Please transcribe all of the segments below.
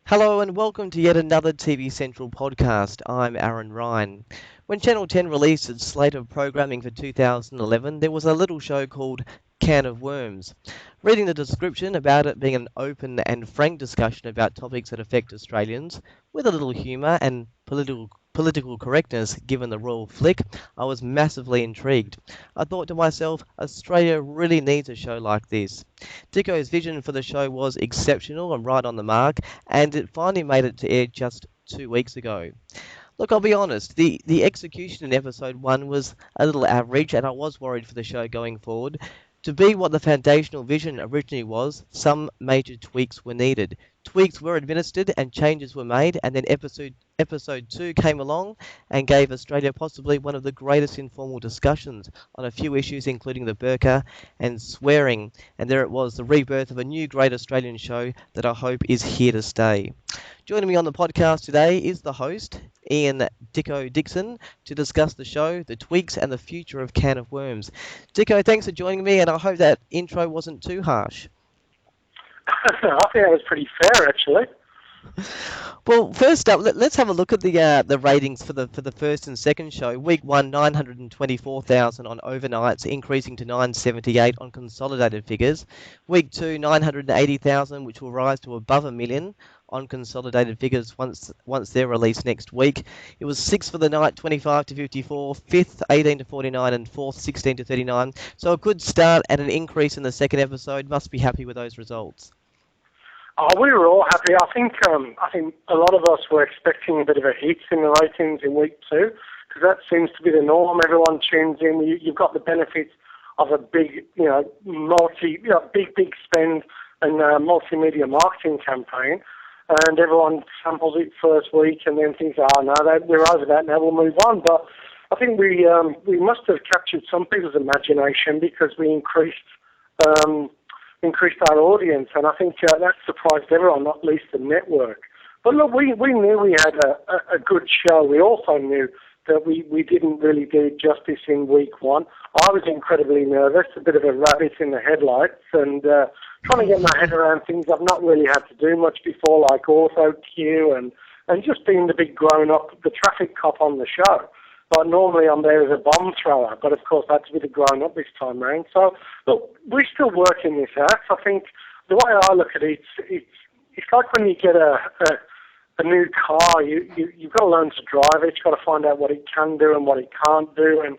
Hello and welcome to yet another TV Central podcast. I'm Aaron Ryan. When Channel 10 released its slate of programming for 2011, there was a little show called Can of Worms. Reading the description about it being an open and frank discussion about topics that affect Australians, with a little humour and political correctness given the royal flick, I was massively intrigued. I thought to myself, Australia really needs a show like this. Dicko's vision for the show was exceptional and right on the mark, and it finally made it to air just 2 weeks ago. Look, I'll be honest, the execution in episode 1 was a little average, and I was worried for the show going forward. To be what the foundational vision originally was, some major tweaks were needed. Tweaks were administered and changes were made, and then episode 2 came along and gave Australia possibly one of the greatest informal discussions on a few issues, including the burqa and swearing. And there it was, the rebirth of a new great Australian show that I hope is here to stay. Joining me on the podcast today is the host, Dicko Dickson, to discuss the show, the tweaks, and the future of Can of Worms. Dicko, thanks for joining me, and I hope that intro wasn't too harsh. I think that was pretty fair, actually. Well, first up, let's have a look at the ratings for the first and second show. Week 1, 924,000 on overnights, increasing to 978 on consolidated figures. Week 2, 980,000, which will rise to above 1 million on consolidated figures once they're released next week. It was 6th for the night, 25 to 54, 5th, 18 to 49, and 4th, 16 to 39. So a good start and an increase in the second episode. Must be happy with those results. Oh, we were all happy. I think a lot of us were expecting a bit of a hit in the ratings in week 2, because that seems to be the norm. Everyone tunes in. You've got the benefits of a big, big spend and multimedia marketing campaign, and everyone samples it first week and then thinks, oh no, we're over that now. We'll move on. But I think we must have captured some people's imagination because we increased our audience, and I think that surprised everyone, not least the network. But look, we knew we had a good show. We also knew that we didn't really do justice in week 1. I was incredibly nervous, a bit of a rabbit in the headlights, and trying to get my head around things I've not really had to do much before, like auto cue and just being the big grown-up, the traffic cop on the show. But normally I'm there as a bomb thrower, but of course that's with a grown-up this time round. So, look, we're still working this out. I think the way I look at it, it's like when you get a new car, you've got to learn to drive it, you've got to find out what it can do and what it can't do and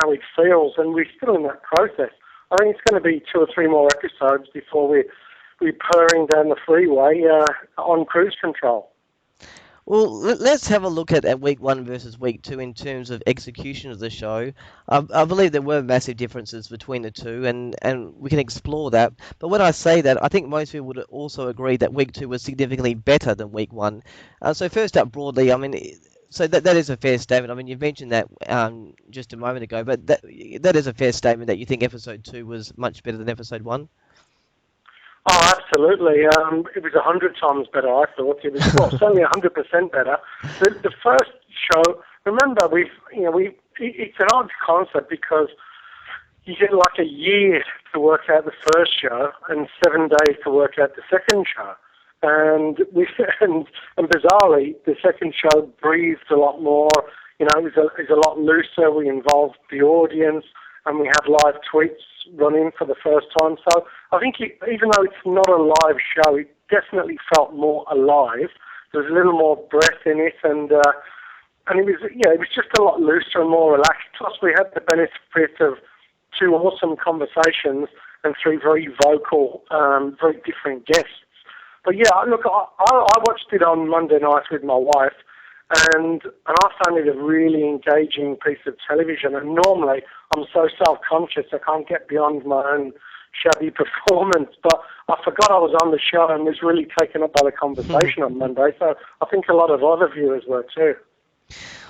how it feels, and we're still in that process. I think it's going to be 2 or 3 more episodes before we're purring down the freeway on cruise control. Well, let's have a look at week 1 versus week 2 in terms of execution of the show. I believe there were massive differences between the two, and we can explore that. But when I say that, I think most people would also agree that week 2 was significantly better than week 1. So first up, broadly, I mean, so that is a fair statement. I mean, you've mentioned that just a moment ago, but that is a fair statement that you think episode 2 was much better than episode 1? Oh, absolutely. It was 100 times better, I thought. It was certainly 100% better. The first show, remember, it's an odd concept because you get like a year to work out the first show and 7 days to work out the second show. And bizarrely, the second show breathed a lot more. It was a lot looser. We involved the audience, and we had live tweets running for the first time. So I think even though it's not a live show, it definitely felt more alive. There was a little more breath in it, and it was just a lot looser and more relaxed. Plus, we had the benefit of 2 awesome conversations and 3 very vocal, very different guests. But yeah, look, I watched it on Monday night with my wife, and I found it a really engaging piece of television. And normally, I'm so self-conscious I can't get beyond my own shabby performance. But I forgot I was on the show and was really taken up by the conversation on Monday. So I think a lot of other viewers were too.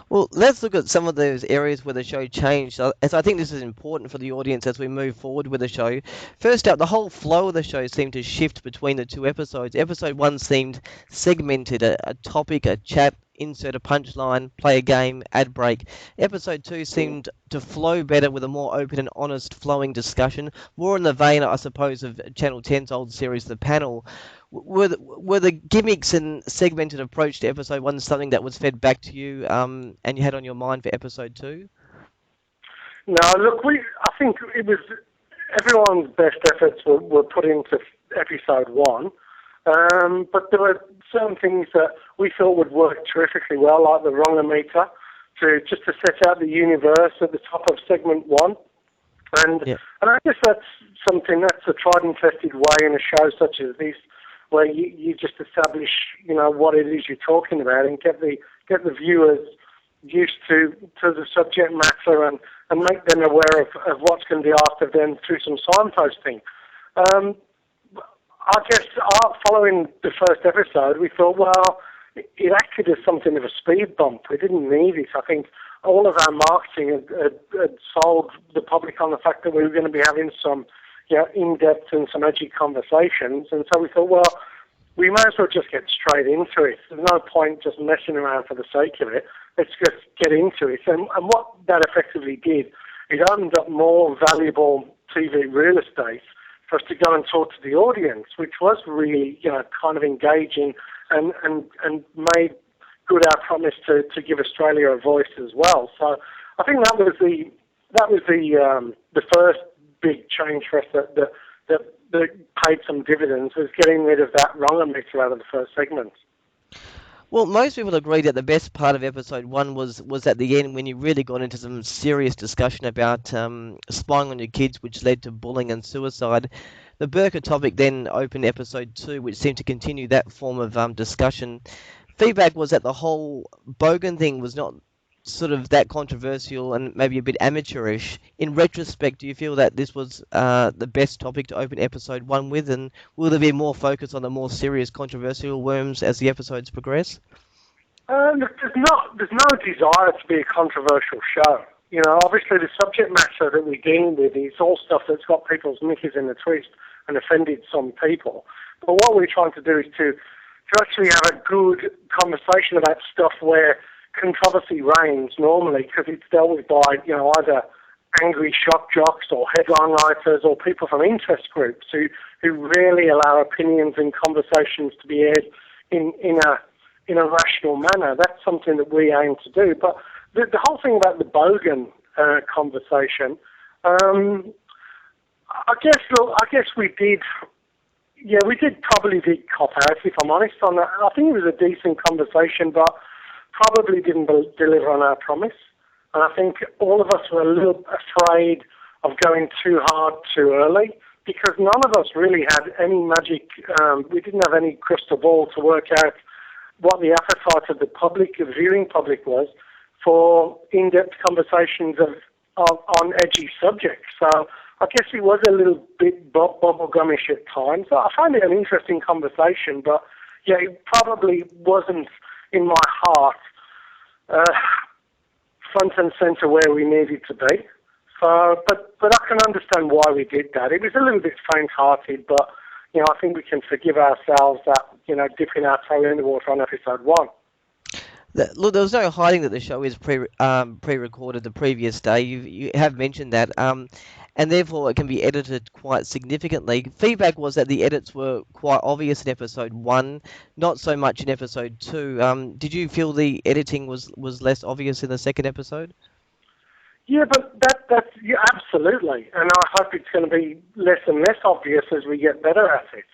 Well, let's look at some of those areas where the show changed, as I think this is important for the audience as we move forward with the show. First up, the whole flow of the show seemed to shift between the 2 episodes. Episode 1 seemed segmented, a topic, a chat insert a punchline, play a game, ad break. Episode 2 seemed to flow better with a more open and honest flowing discussion, more in the vein, I suppose, of Channel 10's old series, The Panel. Were the gimmicks and segmented approach to episode 1 something that was fed back to you and you had on your mind for episode 2? No, look, I think it was everyone's best efforts were put into episode 1, but there were certain things that we thought would work terrifically well, like the wrongometer, to set out the universe at the top of segment 1. And I guess that's something that's a tried and tested way in a show such as this, where you just establish, what it is you're talking about and get the viewers used to the subject matter and make them aware of what's going to be asked of them through some signposting. I guess following the first episode, we thought, well, it acted as something of a speed bump. We didn't need it. I think all of our marketing had sold the public on the fact that we were going to be having some in-depth and some edgy conversations. And so we thought, well, we might as well just get straight into it. There's no point just messing around for the sake of it. Let's just get into it. And what that effectively did, it opened up more valuable TV real estate for us to go and talk to the audience, which was really, kind of engaging and made good our promise to give Australia a voice as well. So I think that was the first big change for us that paid some dividends, was getting rid of that wrongometer out of the first segment. Well, most people agree that the best part of episode 1 was at the end, when you really got into some serious discussion about spying on your kids, which led to bullying and suicide. The burqa topic then opened episode 2, which seemed to continue that form of discussion. Feedback was that the whole bogan thing was not sort of that controversial and maybe a bit amateurish. In retrospect, do you feel that this was the best topic to open episode 1 with, and will there be more focus on the more serious controversial worms as the episodes progress? Look, there's no desire to be a controversial show. Obviously the subject matter that we're dealing with is all stuff that's got people's knickers in a twist and offended some people. But what we're trying to do is to actually have a good conversation about stuff where controversy reigns normally, because it's dealt with by, either angry shock jocks or headline writers or people from interest groups who rarely allow opinions and conversations to be aired in a rational manner. That's something that we aim to do. But the whole thing about the bogan conversation, I guess we did. Yeah, we probably did cop out, if I'm honest, on that. I think it was a decent conversation, but probably didn't deliver on our promise. And I think all of us were a little afraid of going too hard too early, because none of us really had any magic. We didn't have any crystal ball to work out what the appetite of the viewing public was for in-depth conversations on edgy subjects. So I guess it was a little bit bubblegummish at times. I found it an interesting conversation, but yeah, it probably wasn't in my heart front and centre where we needed to be. So, but I can understand why we did that. It was a little bit faint-hearted, but I think we can forgive ourselves that dipping our toe in the water on episode 1. Look, there was no hiding that the show is pre-recorded the previous day. You have mentioned that, and therefore it can be edited quite significantly. Feedback was that the edits were quite obvious in episode 1, not so much in episode 2. Did you feel the editing was less obvious in the second episode? Yeah, but that's absolutely, and I hope it's going to be less and less obvious as we get better at it.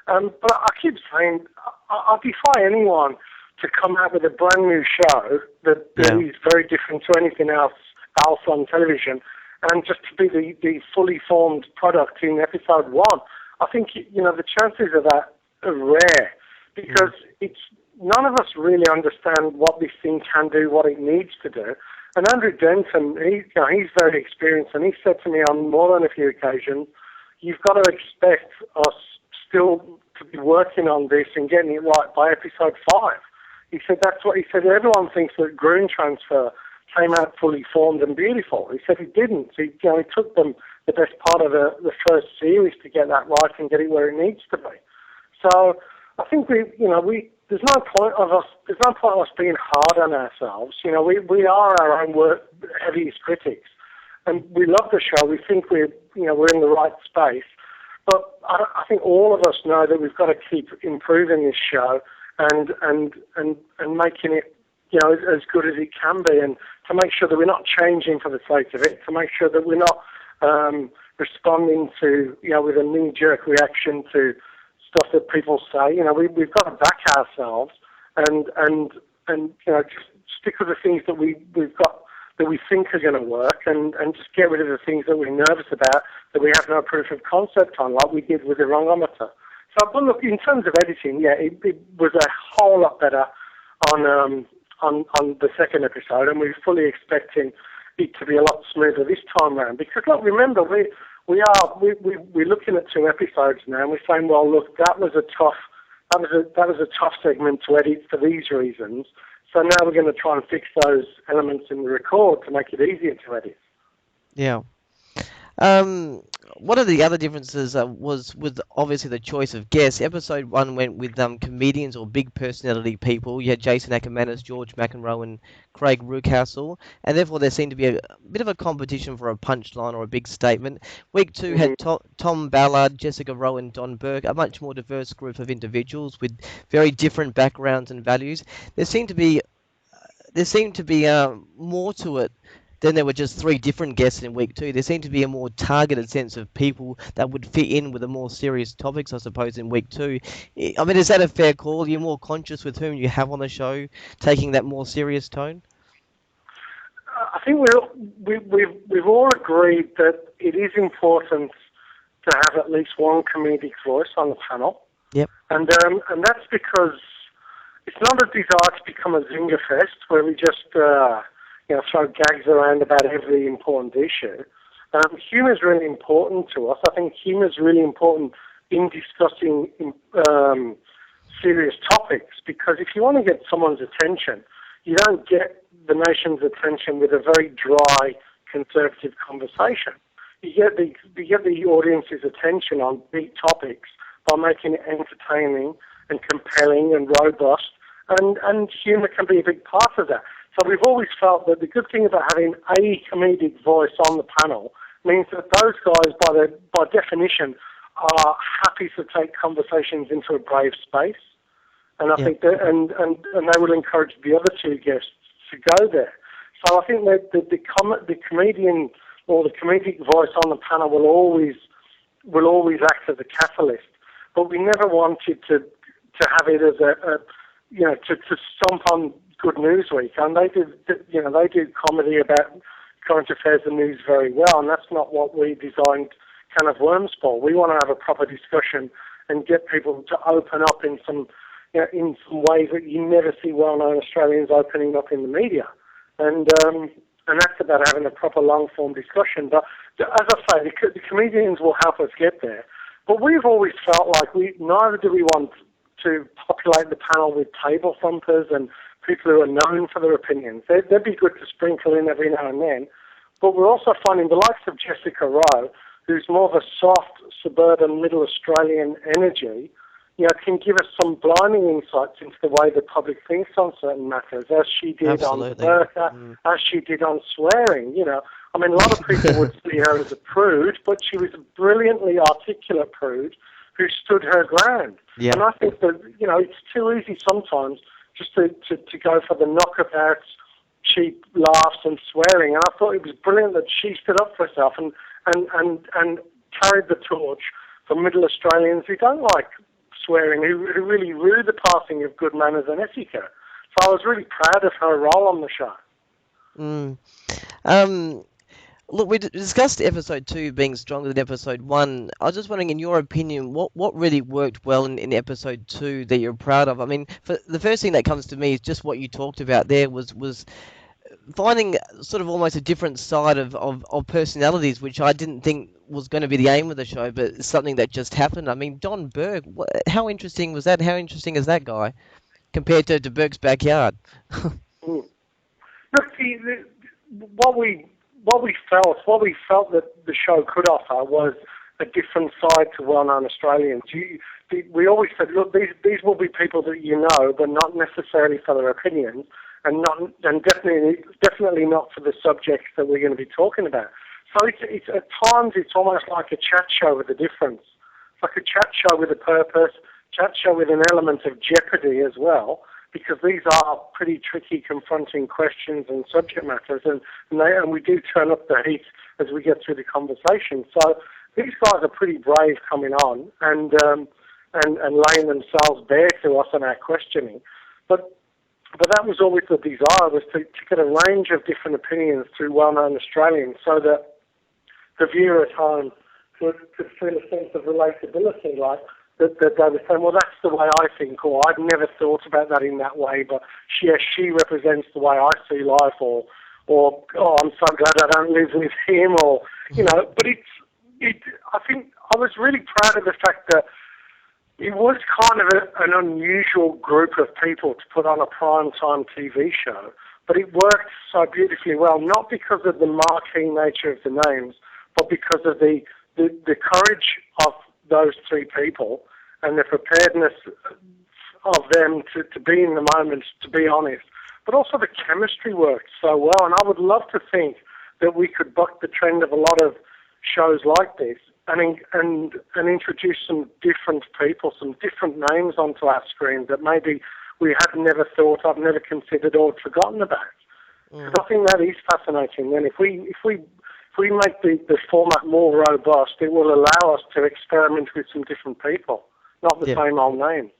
But I keep saying, I defy anyone to come out with a brand new show that is very different to anything else on television, and just to be the fully formed product in episode 1. I think the chances of that are rare, because none of us really understand what this thing can do, what it needs to do. And Andrew Denton, he's very experienced, and he said to me on more than a few occasions, you've got to expect us still to be working on this and getting it right by episode 5. He said that's what he said. Everyone thinks that Green Transfer came out fully formed and beautiful. He said it didn't. It took them the best part of the first series to get that right and get it where it needs to be. So I think we there's no point of us. There's no point of us being hard on ourselves. We are our own heaviest critics, and we love the show. We think we're in the right space, but I think all of us know that we've got to keep improving this show and making it as good as it can be, and to make sure that we're not changing for the sake of it, to make sure that we're not responding to with a knee-jerk reaction to stuff that people say. We've got to back ourselves and just stick with the things that we've got that we think are going to work, and just get rid of the things that we're nervous about that we have no proof of concept on, like we did with the wrongometer. So, but look, in terms of editing, it was a whole lot better on the second episode, and we're fully expecting it to be a lot smoother this time round. Because look, remember, we're looking at 2 episodes now, and we're saying, well, look, that was a tough segment to edit for these reasons. So now we're going to try and fix those elements in the record to make it easier to edit. Yeah. One of the other differences was with obviously the choice of guests. Episode 1 went with comedians or big personality people. You had Jason Ackermanis, George McEnroe, and Craig Rucastle, and therefore there seemed to be a bit of a competition for a punchline or a big statement. Week 2 had Tom Ballard, Jessica Rowe, and Don Burke, a much more diverse group of individuals with very different backgrounds and values. There seemed to be more to it. Then there were just 3 different guests in week 2. There seemed to be a more targeted sense of people that would fit in with the more serious topics, I suppose, in week 2. I mean, is that a fair call? You're more conscious with whom you have on the show, taking that more serious tone? I think we've all agreed that it is important to have at least one comedic voice on the panel. Yep. And that's because it's not a desire to become a zinger fest where we just throw gags around about every important issue. Humour is really important to us. I think humour is really important in discussing serious topics, because if you want to get someone's attention, you don't get the nation's attention with a very dry, conservative conversation. You get the audience's attention on big topics by making it entertaining and compelling and robust, and humour can be a big part of that. So we've always felt that the good thing about having a comedic voice on the panel means that those guys, by definition, are happy to take conversations into a brave space, and I think that, and they will encourage the other 2 guests to go there. So I think that the comedian or the comedic voice on the panel will always act as a catalyst, but we never wanted to have it as to stomp on Good News Week, and they do comedy about current affairs and news very well, and that's not what we designed Can of Worms for. We want to have a proper discussion and get people to open up in some ways that you never see well-known Australians opening up in the media, and that's about having a proper long-form discussion. But as I say, the comedians will help us get there. But we've always felt like neither do we want to populate the panel with table thumpers and people who are known for their opinions. They'd be good to sprinkle in every now and then. But we're also finding the likes of Jessica Rowe, who's more of a soft, suburban, middle Australian energy, can give us some blinding insights into the way the public thinks on certain matters, as she did on the burqa, as she did on swearing. I mean, a lot of people would see her as a prude, but she was a brilliantly articulate prude who stood her ground. Yeah. And I think that, it's too easy sometimes just to go for the knockabouts, cheap laughs and swearing. And I thought it was brilliant that she stood up for herself and carried the torch for middle Australians who don't like swearing, who really rue the passing of good manners and etiquette. So I was really proud of her role on the show. Look, we discussed episode 2 being stronger than episode 1. I was just wondering, in your opinion, what really worked well in episode 2 that you're proud of? I mean, for the first thing that comes to me is just what you talked about there was finding sort of almost a different side of personalities, which I didn't think was going to be the aim of the show, but something that just happened. I mean, Don Burke, how interesting was that? How interesting is that guy compared to Burke's backyard? Look, what we felt that the show could offer was a different side to well-known Australians. We always said, look, these will be people that you know, but not necessarily for their opinions, and definitely not for the subjects that we're going to be talking about. So it's at times it's almost like a chat show with a difference. It's like a chat show with a purpose, chat show with an element of jeopardy as well, because these are pretty tricky, confronting questions and subject matters, and we do turn up the heat as we get through the conversation. So these guys are pretty brave coming on and laying themselves bare to us in our questioning. But that was always the desire, was to get a range of different opinions through well-known Australians, so that the viewer at home could feel a sense of relatability, like that they were saying, well, that's the way I think, or I'd never thought about that in that way, but she represents the way I see life, or oh, I'm so glad I don't live with him, or, but I think I was really proud of the fact that it was kind of an unusual group of people to put on a prime-time TV show, but it worked so beautifully well, not because of the marquee nature of the names, but because of the courage of those three people and the preparedness of them to be in the moment, to be honest. But also the chemistry worked so well, and I would love to think that we could buck the trend of a lot of shows like this and introduce some different people, some different names onto our screen that maybe we had never thought of, never considered, or forgotten about. Mm. I think that is fascinating. And if we make the format more robust, it will allow us to experiment with some different people, not the same old names.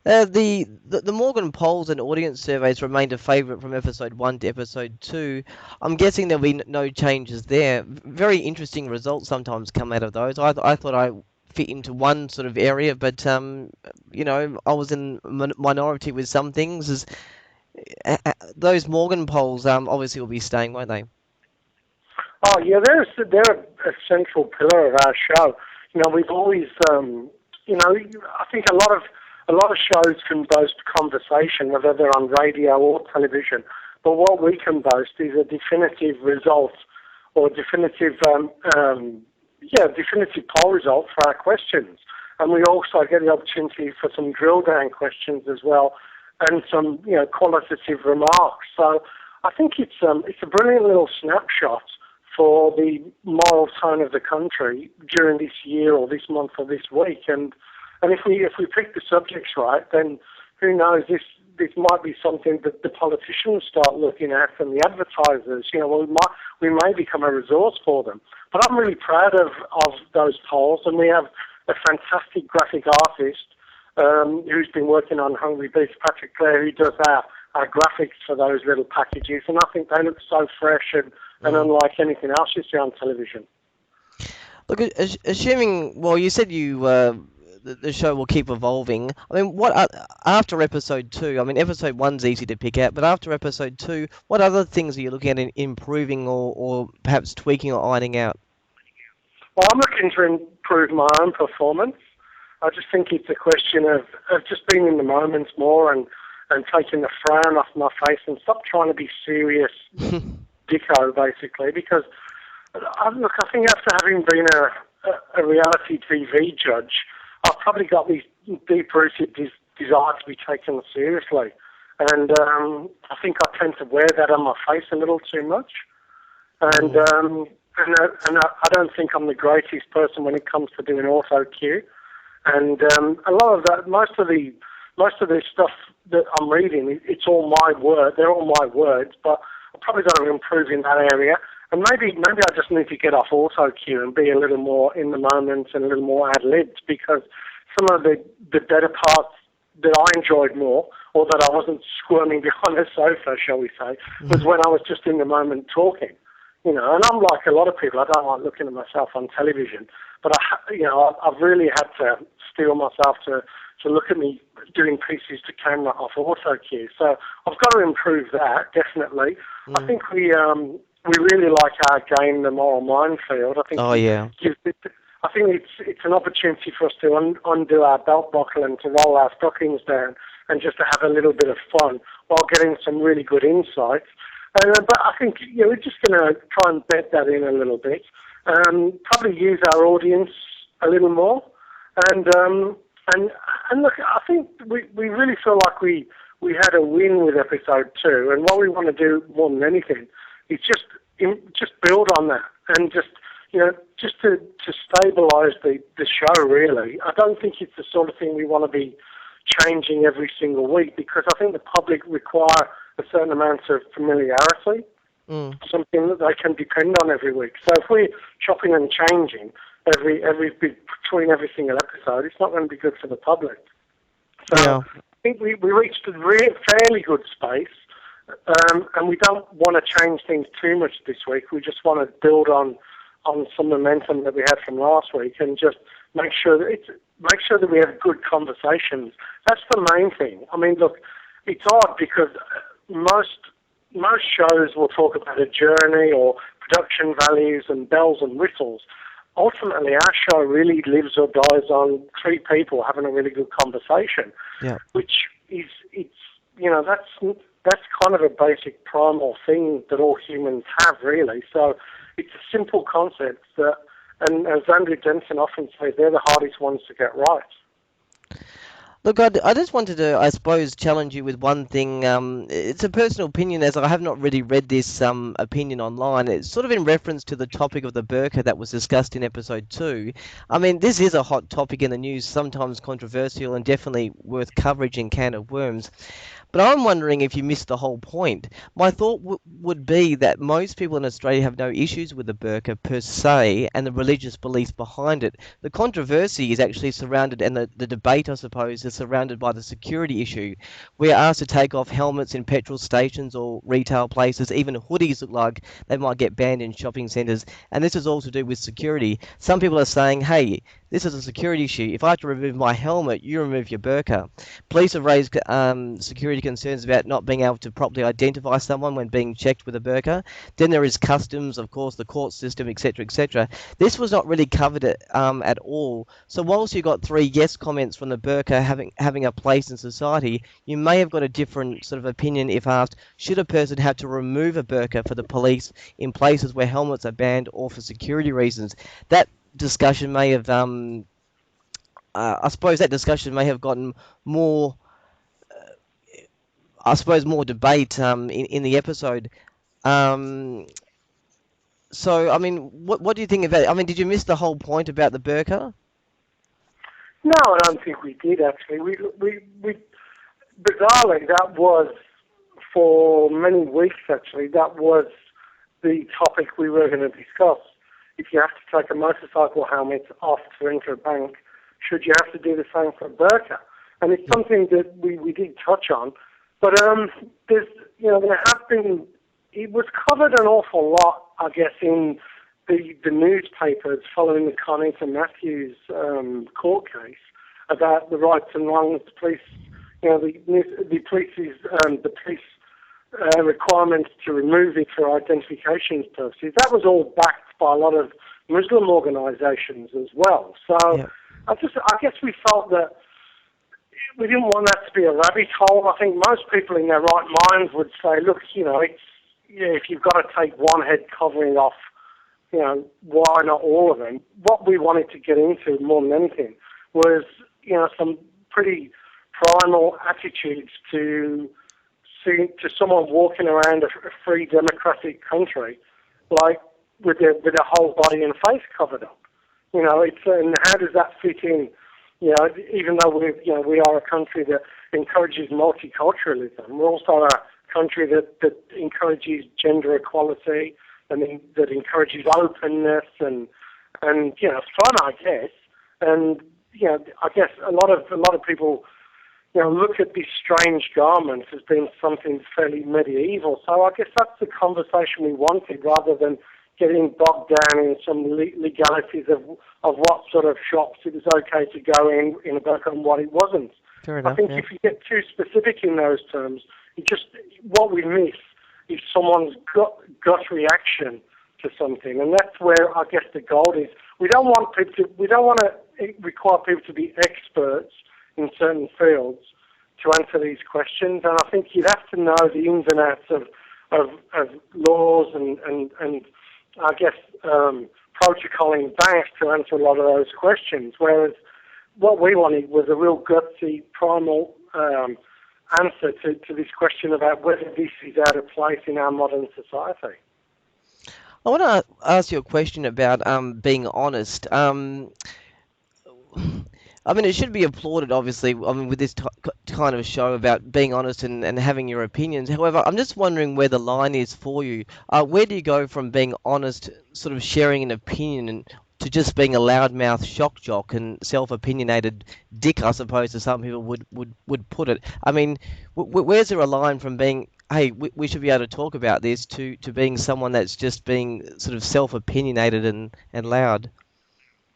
The Morgan polls and audience surveys remained a favourite from episode 1 to episode 2. I'm guessing there'll be no changes there. Very interesting results sometimes come out of those. I thought I fit into one sort of area, but I was in minority with some things. Those Morgan polls obviously will be staying, won't they? Oh yeah, they're a central pillar of our show. We've always, I think a lot of shows can boast conversation, whether they're on radio or television. But what we can boast is a definitive result, or definitive poll result for our questions. And we also get the opportunity for some drill down questions as well, and some qualitative remarks. So I think it's a brilliant little snapshot for the moral tone of the country during this year or this month or this week. And if we pick the subjects right, then who knows, this might be something that the politicians start looking at, and the advertisers, we may become a resource for them. But I'm really proud of those polls, and we have a fantastic graphic artist who's been working on Hungry Beef, Patrick Clare, who does our graphics for those little packages, and I think they look so fresh and unlike anything else you see on television. Look, assuming, well, you said the show will keep evolving. I mean, after episode 2? I mean, episode 1's easy to pick out, but after episode 2, what other things are you looking at in improving or perhaps tweaking or ironing out? Well, I'm looking to improve my own performance. I just think it's a question of just being in the moment more and taking the frown off my face and stop trying to be serious Dicko, basically, because I think after having been a reality TV judge, I've probably got these deep-rooted desire to be taken seriously, and I think I tend to wear that on my face a little too much, and I don't think I'm the greatest person when it comes to doing auto cue, and a lot of that, most of the stuff that I'm reading, it's all my word. They're all my words, but I've probably got to improve in that area. And maybe I just need to get off auto cue and be a little more in the moment and a little more ad-libbed, because some of the better parts that I enjoyed more, or that I wasn't squirming behind a sofa, shall we say, was when I was just in the moment talking. And I'm like a lot of people, I don't like looking at myself on television, but I've really had to steel myself to look at me doing pieces to camera off auto cue. So I've got to improve that, definitely. I think we really like our game, the moral minefield. I think I think it's an opportunity for us to undo our belt buckle and to roll our stockings down and just to have a little bit of fun while getting some really good insights. But I think we're just going to try and bed that in a little bit. Probably use our audience a little more, and look, I think we really feel like we had a win with episode 2, and what we want to do more than anything is just build on that, and just to stabilise the show. Really, I don't think it's the sort of thing we want to be changing every single week, because I think the public require a certain amount of familiarity, something that they can depend on every week. So if we're chopping and changing between every single episode, it's not going to be good for the public. So Yeah. I think we reached a fairly good space, and we don't want to change things too much this week. We just want to build on some momentum that we had from last week, and just make sure that we have good conversations. That's the main thing. I mean, look, it's odd because most shows will talk about a journey or production values and bells and whistles. Ultimately, our show really lives or dies on three people having a really good conversation. Yeah. Which is, that's kind of a basic primal thing that all humans have, really. So it's a simple concept that, and as Andrew Denson often says, they're the hardest ones to get right. Look, I just wanted to, I suppose, challenge you with one thing. It's a personal opinion, as I have not really read this opinion online. It's sort of in reference to the topic of the burqa that was discussed in episode 2. I mean, this is a hot topic in the news, sometimes controversial and definitely worth coverage in Can of Worms. But I'm wondering if you missed the whole point. My thought would be that most people in Australia have no issues with the burqa per se and the religious beliefs behind it. The controversy is actually surrounded, and the debate, I suppose, is surrounded by the security issue. We're asked to take off helmets in petrol stations or retail places. Even hoodies look like they might get banned in shopping centres. And this is all to do with security. Some people are saying, hey, this is a security issue. If I have to remove my helmet, you remove your burqa. Police have raised security concerns about not being able to properly identify someone when being checked with a burqa. Then there is customs, of course, the court system, etc., etc. This was not really covered at all. So whilst you got 3 yes comments from the burqa having a place in society, you may have got a different sort of opinion if asked, should a person have to remove a burqa for the police in places where helmets are banned or for security reasons? That discussion may have, I suppose that discussion may have gotten more, more debate in the episode. So, I mean, what do you think about it? I mean, did you miss the whole point about the burqa? No, I don't think we did, actually. We bizarrely, that was, for many weeks, actually, that was the topic we were going to discuss. If you have to take a motorcycle helmet off to enter a bank, should you have to do the same for a burqa? And it's something that we did touch on. But there have been, it was covered an awful lot, I guess, in the newspapers following the Carnita Matthews court case about the rights and wrongs of the police, the police requirements to remove it for identification purposes. That was all backed by a lot of Muslim organisations as well. So Yeah. I guess we felt that we didn't want that to be a rabbit hole. I think most people in their right minds would say, look, if you've got to take one head covering off, why not all of them? What we wanted to get into more than anything was, some pretty primal attitudes to someone walking around a free democratic country, like with their whole body and face covered up. And how does that fit in? Even though we are a country that encourages multiculturalism, we're also a country that encourages gender equality and that encourages openness and fun, I guess. And I guess a lot of people look at these strange garments as being something fairly medieval. So I guess that's the conversation we wanted, rather than getting bogged down in some legalities of what sort of shops it was okay to go in a burqa and what it wasn't. Fair enough, I think if you get too specific in those terms, what we miss is someone's gut reaction to something, and that's where I guess the goal is. We don't want to require people to be experts in certain fields to answer these questions, and I think you'd have to know the ins and outs of laws and I guess protocoling back to answer a lot of those questions, whereas what we wanted was a real gutsy, primal answer to this question about whether this is out of place in our modern society. I want to ask you a question about being honest. I mean, it should be applauded, obviously. I mean, with this kind of show about being honest and having your opinions. However, I'm just wondering where the line is for you. Where do you go from being honest, sort of sharing an opinion, to just being a loudmouth shock jock and self-opinionated dick, I suppose, as some people would put it? I mean, where's there a line from being, hey, we should be able to talk about this, to being someone that's just being sort of self-opinionated and loud?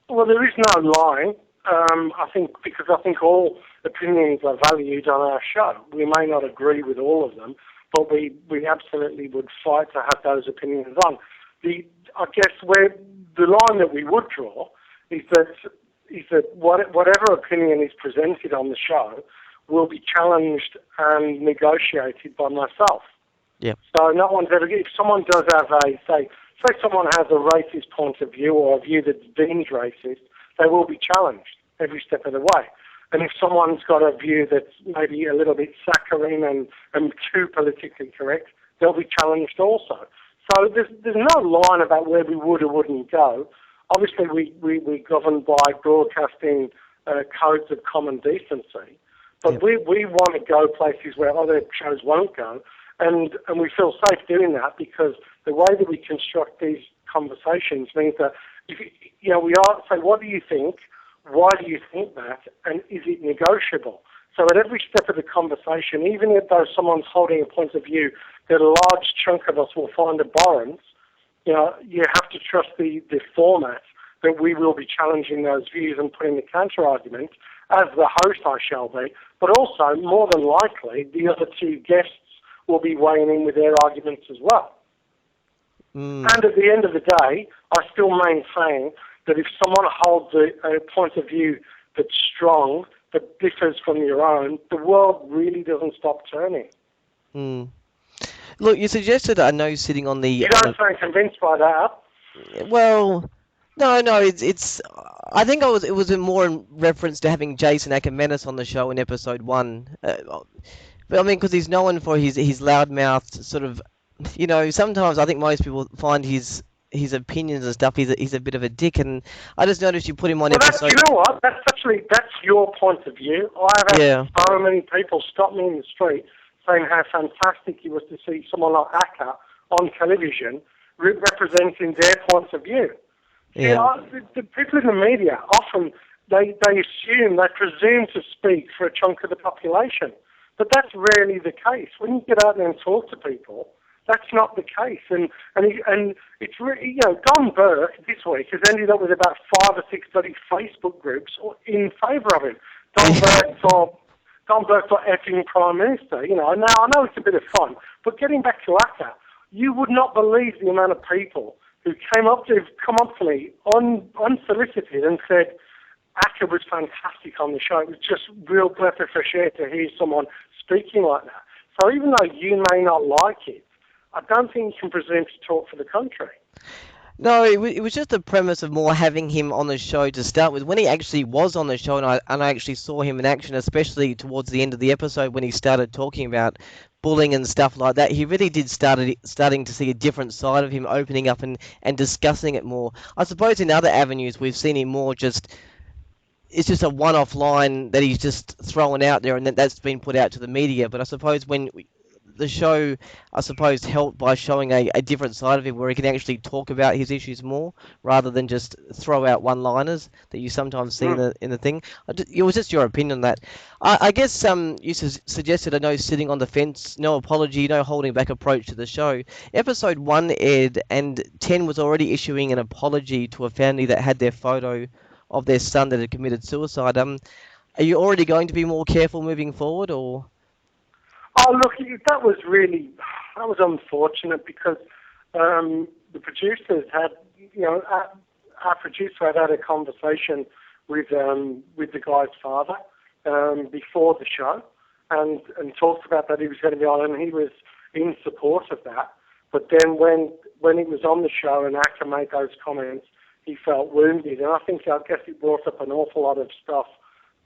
Well, there is no line. I think all opinions are valued on our show. We may not agree with all of them, but we absolutely would fight to have those opinions on. I guess where the line that we would draw is that whatever opinion is presented on the show will be challenged and negotiated by myself. Yeah. So no one's ever. If someone does have say someone has a racist point of view or a view that's deemed racist, they will be challenged every step of the way. And if someone's got a view that's maybe a little bit saccharine and too politically correct, they'll be challenged also. So there's no line about where we would or wouldn't go. Obviously, we're governed by broadcasting codes of common decency, but we want to go places where other shows won't go, and we feel safe doing that because the way that we construct these conversations means that if we are say, what do you think? Why do you think that? And is it negotiable? So at every step of the conversation, even though someone's holding a point of view that a large chunk of us will find abhorrent, you have to trust the format that we will be challenging those views and putting the counter argument, as the host I shall be, but also, more than likely, the other two guests will be weighing in with their arguments as well. And at the end of the day, I still maintain that if someone holds a point of view that's strong, that differs from your own, the world really doesn't stop turning. Look, you suggested a no sitting on the... You don't sound convinced by that. Well, no, it's... I think it was more in reference to having Jason Ackermanis on the show in episode 1. But I mean, because he's known for his loudmouth sort of... sometimes I think most people find his opinions and stuff, he's a bit of a dick, and I just noticed you put him on episode... You know what? That's your point of view. I've had so many people stop me in the street saying how fantastic it was to see someone like Acker on television representing their points of view. Yeah. The people in the media often they presume to speak for a chunk of the population, but that's rarely the case. When you get out there and talk to people, that's not the case. And it's really, Don Burke this week has ended up with about 5 or 6 bloody Facebook groups in favour of him. Don Burke for effing Prime Minister. Now I know it's a bit of fun, but getting back to Acker, you would not believe the amount of people who come up to me unsolicited and said Acker was fantastic on the show. It was just real breath of fresh air to hear someone speaking like that. So even though you may not like it, I don't think you can presume to talk for the country. No, it was just the premise of more having him on the show to start with. When he actually was on the show, and I actually saw him in action, especially towards the end of the episode when he started talking about bullying and stuff like that, he really did starting to see a different side of him, opening up and discussing it more. I suppose in other avenues we've seen him more just... It's just a one-off line that he's just throwing out there, and that's been put out to the media. But I suppose when the show, helped by showing a different side of him where he can actually talk about his issues more rather than just throw out one-liners that you sometimes see in the thing. It was just your opinion on that. I guess you suggested a no sitting on the fence, no apology, no holding back approach to the show. Episode 1 aired, and 10 was already issuing an apology to a family that had their photo of their son that had committed suicide. Are you already going to be more careful moving forward, or...? Oh, look, that was unfortunate because the producers had, our producer had a conversation with the guy's father before the show and talked about that he was going to be on, and he was in support of that. But then when it was on the show and Acker made those comments, he felt wounded, and I guess it brought up an awful lot of stuff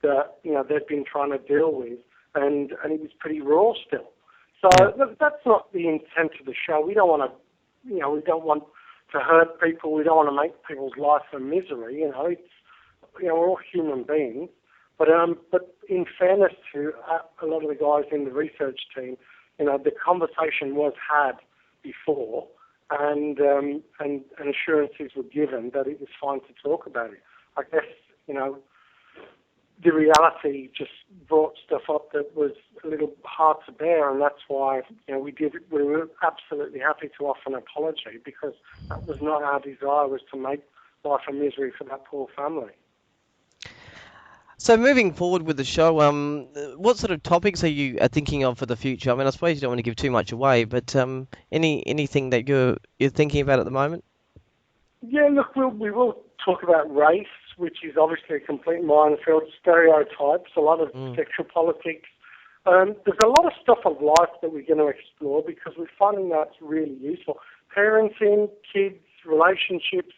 that they've been trying to deal with, and it was pretty raw still. So that's not the intent of the show. We don't want to, we don't want to hurt people. We don't want to make people's life a misery. It's we're all human beings. But in fairness to a lot of the guys in the research team, the conversation was had before, and assurances were given that it was fine to talk about it. I guess the reality just brought stuff up that was a little hard to bear, and that's why we were absolutely happy to offer an apology, because that was not our desire, was to make life a misery for that poor family. So moving forward with the show, what sort of topics are you thinking of for the future? I mean, I suppose you don't want to give too much away, but anything that you're thinking about at the moment? Yeah, look, we will talk about race, which is obviously a complete minefield, stereotypes, a lot of sexual politics. There's a lot of stuff of life that we're going to explore, because we're finding that's really useful. Parenting, kids, relationships.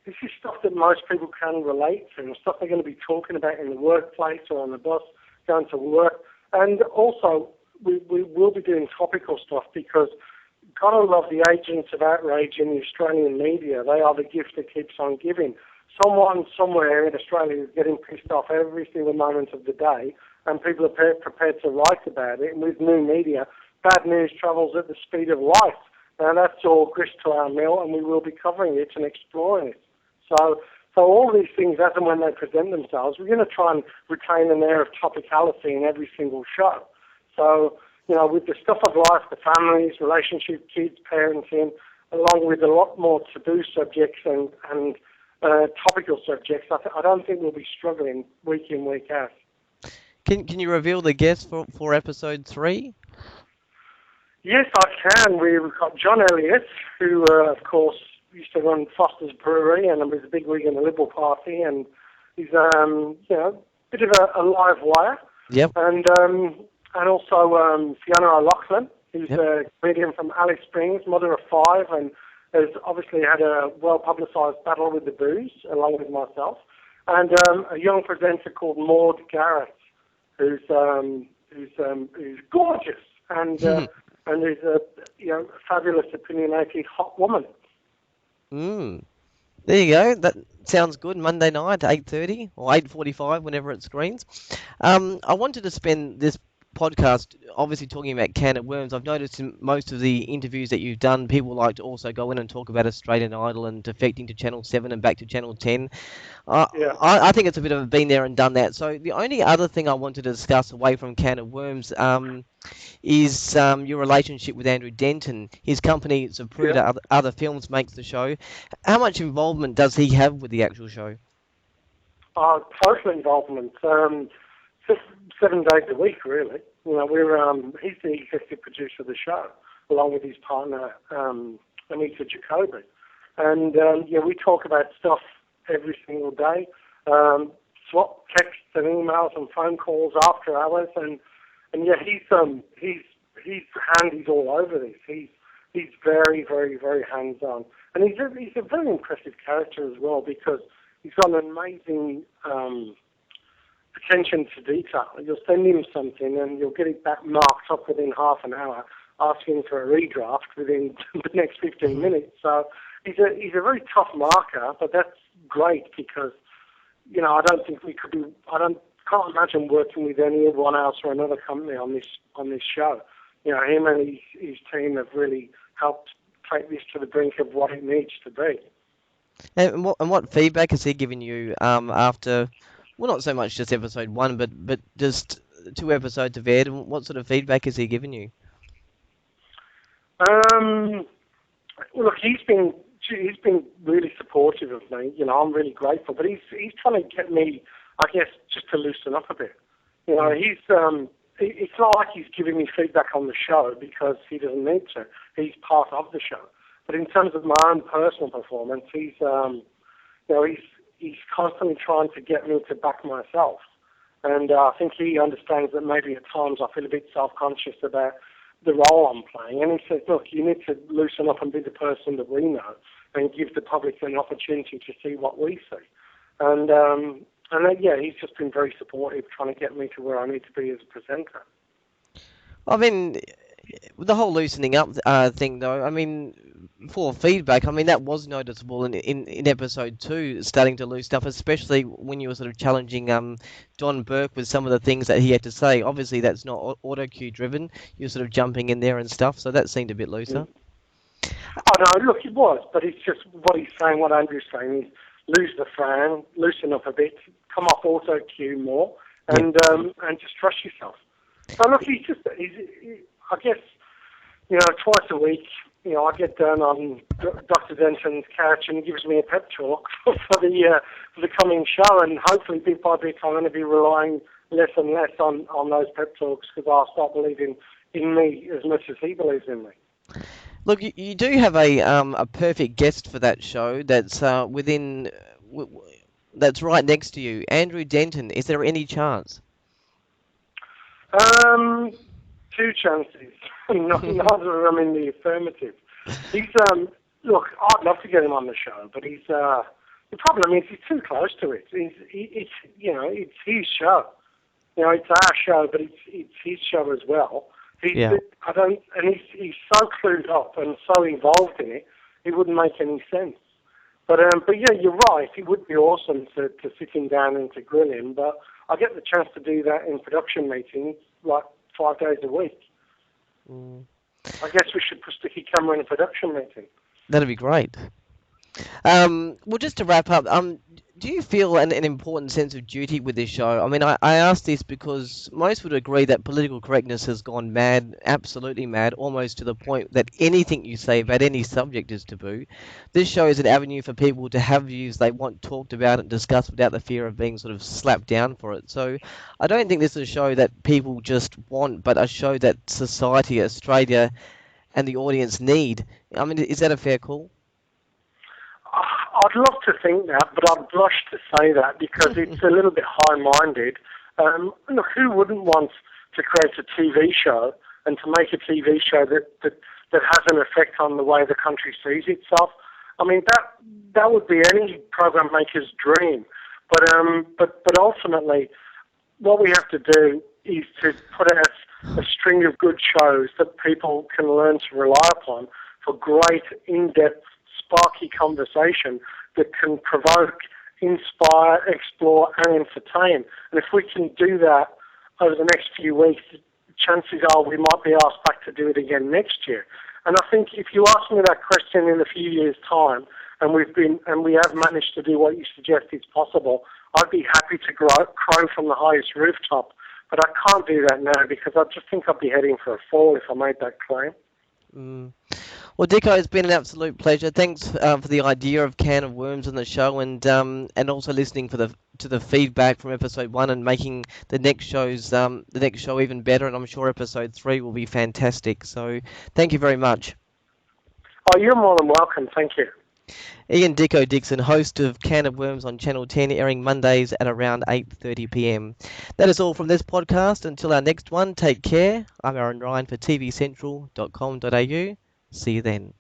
This is stuff that most people can relate to, and stuff they're going to be talking about in the workplace or on the bus going to work. And also, we will be doing topical stuff, because gotta love the agents of outrage in the Australian media. They are the gift that keeps on giving. Someone somewhere in Australia is getting pissed off every single moment of the day, and people are prepared to write about it. And with new media, bad news travels at the speed of light. And that's all grist to our mill, and we will be covering it and exploring it. So all these things, as and when they present themselves, we're going to try and retain an air of topicality in every single show. So, with the stuff of life, the families, relationship, kids, parenting, along with a lot more taboo subjects and topical subjects, I don't think we'll be struggling week in, week out. Can you reveal the guest for episode 3? Yes, I can. We've got John Elliott, who, of course, used to run Foster's Brewery and was a big wig in the Liberal Party, and he's a bit of a live wire. Yep. And also Fiona O'Loughlin, who's a comedian from Alice Springs, mother of 5, and has obviously had a well-publicised battle with the booze, along with myself. And a young presenter called Maud Garrett, who's gorgeous and is a fabulous, opinionated, hot woman. There you go. That sounds good. Monday night, 8:30 or 8:45, whenever it screens. I wanted to spend this podcast obviously talking about Can of Worms. I've noticed in most of the interviews that you've done, people like to also go in and talk about Australian Idol and defecting to Channel 7 and back to Channel 10. I think it's a bit of a been there and done that. So the only other thing I wanted to discuss away from Can of Worms is your relationship with Andrew Denton. His company, Zapruder, other films, makes the show. How much involvement does he have with the actual show? Total involvement. 7 days a week, really. He's the executive producer of the show, along with his partner, Anita Jacoby. And, we talk about stuff every single day, swap texts and emails and phone calls after hours, and his hand is all over this. He's very, very, very hands-on, and he's a very impressive character as well, because he's got an amazing attention to detail. You'll send him something and you'll get it back marked up within half an hour, asking for a redraft within the next 15 minutes. So he's a very tough marker, but that's great, because I don't think we could be. Can't imagine working with anyone else or another company on this show. Him and his team have really helped take this to the brink of what it needs to be. And what feedback has he given you after? Well, not so much just episode 1, but just 2 episodes of aired. What sort of feedback has he given you? Look, he's been really supportive of me. I'm really grateful. But he's trying to get me, I guess, just to loosen up a bit. It's not like he's giving me feedback on the show, because he doesn't need to. He's part of the show. But in terms of my own personal performance, he's constantly trying to get me to back myself. And I think he understands that maybe at times I feel a bit self-conscious about the role I'm playing, and he said, look, you need to loosen up and be the person that we know, and give the public an opportunity to see what we see. And yeah, he's just been very supportive, trying to get me to where I need to be as a presenter. I mean, the whole loosening up thing, though, I mean, for feedback, I mean, that was noticeable in episode 2, starting to loosen up, especially when you were sort of challenging Don Burke with some of the things that he had to say. Obviously, that's not auto cue driven. You're sort of jumping in there and stuff, so that seemed a bit looser. Oh no, look, it was, but it's just what he's saying, what Andrew's saying is lose the fan, loosen up a bit, come off auto cue more, and just trust yourself. So look, I guess, twice a week, I get down on Dr. Denton's couch and he gives me a pep talk for the coming show, and hopefully bit by bit I'm going to be relying less and less on those pep talks, because I'll start believing in me as much as he believes in me. Look, you do have a perfect guest for that show that's that's right next to you, Andrew Denton. Is there any chance? Two chances. Neither of them in the affirmative. He's look, I'd love to get him on the show, but he's the problem is he's too close to it. It's his show. It's our show, but it's his show as well. He's so clued up and so involved in it, it wouldn't make any sense. But yeah, you're right. It would be awesome to sit him down and to grill him, but I get the chance to do that in production meetings like 5 days a week. I guess we should stick a camera in a production meeting. That'd be great. Well, just to wrap up, do you feel an important sense of duty with this show? I mean, I ask this because most would agree that political correctness has gone mad, absolutely mad, almost to the point that anything you say about any subject is taboo. This show is an avenue for people to have views they want talked about and discussed without the fear of being sort of slapped down for it. So I don't think this is a show that people just want, but a show that society, Australia, and the audience need. I mean, is that a fair call? I'd love to think that, but I'd blush to say that because it's a little bit high-minded. Look, who wouldn't want to create a TV show and to make a TV show that has an effect on the way the country sees itself? I mean, that would be any program maker's dream. But ultimately, what we have to do is to put out a string of good shows that people can learn to rely upon for great, in-depth, sparky conversation that can provoke, inspire, explore, and entertain. And if we can do that over the next few weeks, chances are we might be asked back to do it again next year. And I think if you ask me that question in a few years' time, and we have managed to do what you suggest is possible, I'd be happy to crow from the highest rooftop. But I can't do that now because I just think I'd be heading for a fall if I made that claim. Well, Dicko, it's been an absolute pleasure. Thanks for the idea of Can of Worms on the show, and also listening to the feedback from episode 1 and making the next show even better. And I'm sure episode 3 will be fantastic. So, thank you very much. Oh, you're more than welcome. Thank you. Ian Dicko Dickson, host of Can of Worms on Channel 10, airing Mondays at around 8:30 p.m. That is all from this podcast. Until our next one, take care. I'm Aaron Ryan for tvcentral.com.au. See you then.